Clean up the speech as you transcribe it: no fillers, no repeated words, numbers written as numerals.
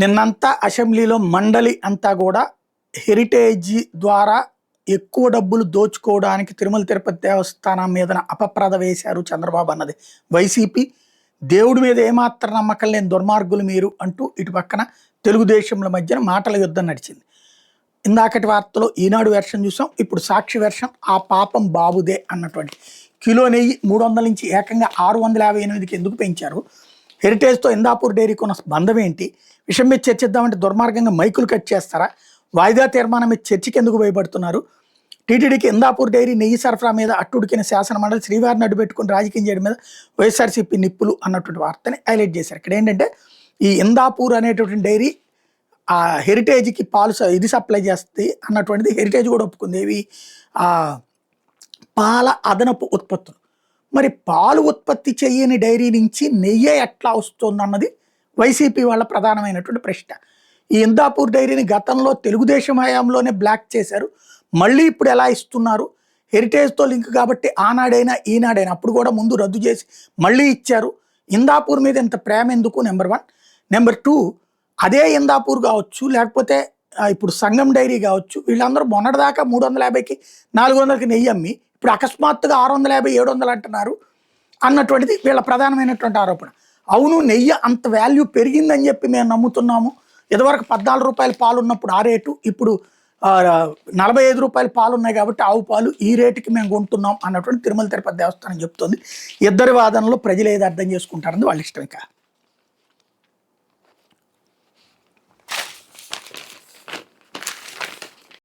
నిన్నంతా అసెంబ్లీలో మండలి అంతా కూడా హెరిటేజ్ ద్వారా ఎక్కువ డబ్బులు దోచుకోవడానికి తిరుమల తిరుపతి దేవస్థానం మీదన అపప్రద వేశారు చంద్రబాబు అన్నది వైసీపీ. దేవుడి మీద ఏమాత్రం నమ్మకం లేని దుర్మార్గులు మీరు అంటూ ఇటు పక్కన తెలుగుదేశంల మధ్యన మాటల యుద్ధం నడిచింది. ఇందాకటి వార్తలో ఈనాడు వెర్షన్ చూసాం, ఇప్పుడు సాక్షి వెర్షన్ ఆ పాపం బాబుదే అన్నటువంటి. కిలో నెయ్యి 300 నుంచి ఏకంగా 658కి ఎందుకు పెంచారు? హెరిటేజ్తో ఇందాపూర్ డైరీకి ఉన్న బంధం ఏంటి? విషయం మీద చర్చిద్దామంటే దుర్మార్గంగా మైకులు కట్ చేస్తారా? వాయిదా తీర్మానం మీద చర్చకి ఎందుకు భయపడుతున్నారు? టీటీడీకి ఇందాపూర్ డైరీ నెయ్యి సరఫరా మీద అట్టుడికిన శాసనమండలి శ్రీవారిని అడ్డుపెట్టుకుని రాజకీయం చేయడం మీద వైఎస్ఆర్సీపీ నిప్పులు అన్నటువంటి వార్తని హైలైట్ చేశారు. ఇక్కడ ఏంటంటే ఈ ఇందాపూర్ అనేటువంటి డైరీ ఆ హెరిటేజ్కి పాలు ఇది సప్లై చేస్తుంది అన్నటువంటిది హెరిటేజ్ కూడా ఒప్పుకుంది. ఇవి పాల అదనపు ఉత్పత్తులు. మరి పాలు ఉత్పత్తి చేయని డైరీ నుంచి నెయ్యి ఎట్లా వస్తుంది అన్నది వైసీపీ వాళ్ళ ప్రధానమైనటువంటి ప్రశ్న. ఈ ఇందాపూర్ డైరీని గతంలో తెలుగుదేశం హయాంలోనే బ్లాక్ చేశారు, మళ్ళీ ఇప్పుడు ఎలా ఇస్తున్నారు? హెరిటేజ్తో లింక్ కాబట్టి ఆనాడైనా ఈనాడైనా, అప్పుడు కూడా ముందు రద్దు చేసి మళ్ళీ ఇచ్చారు. ఇందాపూర్ మీద ఇంత ప్రేమ ఎందుకు? నెంబర్ 1. నెంబర్ 2, అదే ఇందాపూర్ కావచ్చు, లేకపోతే ఇప్పుడు సంగం డైరీ కావచ్చు, వీళ్ళందరూ మొన్నటిదాకా 350కి 400కి నెయ్యి అమ్మి ఇప్పుడు అకస్మాత్తుగా 650 700 అంటున్నారు అన్నటువంటిది వీళ్ళ ప్రధానమైనటువంటి ఆరోపణ. అవును, నెయ్యి అంత వాల్యూ పెరిగిందని చెప్పి మేము నమ్ముతున్నాము. ఇదివరకు 14 రూపాయల పాలు ఉన్నప్పుడు ఆ రేటు, ఇప్పుడు 45 రూపాయల పాలు ఉన్నాయి కాబట్టి ఆవు పాలు ఈ రేటుకి మేము కొంటున్నాం అన్నటువంటి తిరుమల తిరుపతి దేవస్థానం చెప్తుంది. ఇద్దరి వాదనలో ప్రజలు ఏది అర్థం చేసుకుంటారని వాళ్ళ ఇష్టం. ఇంకా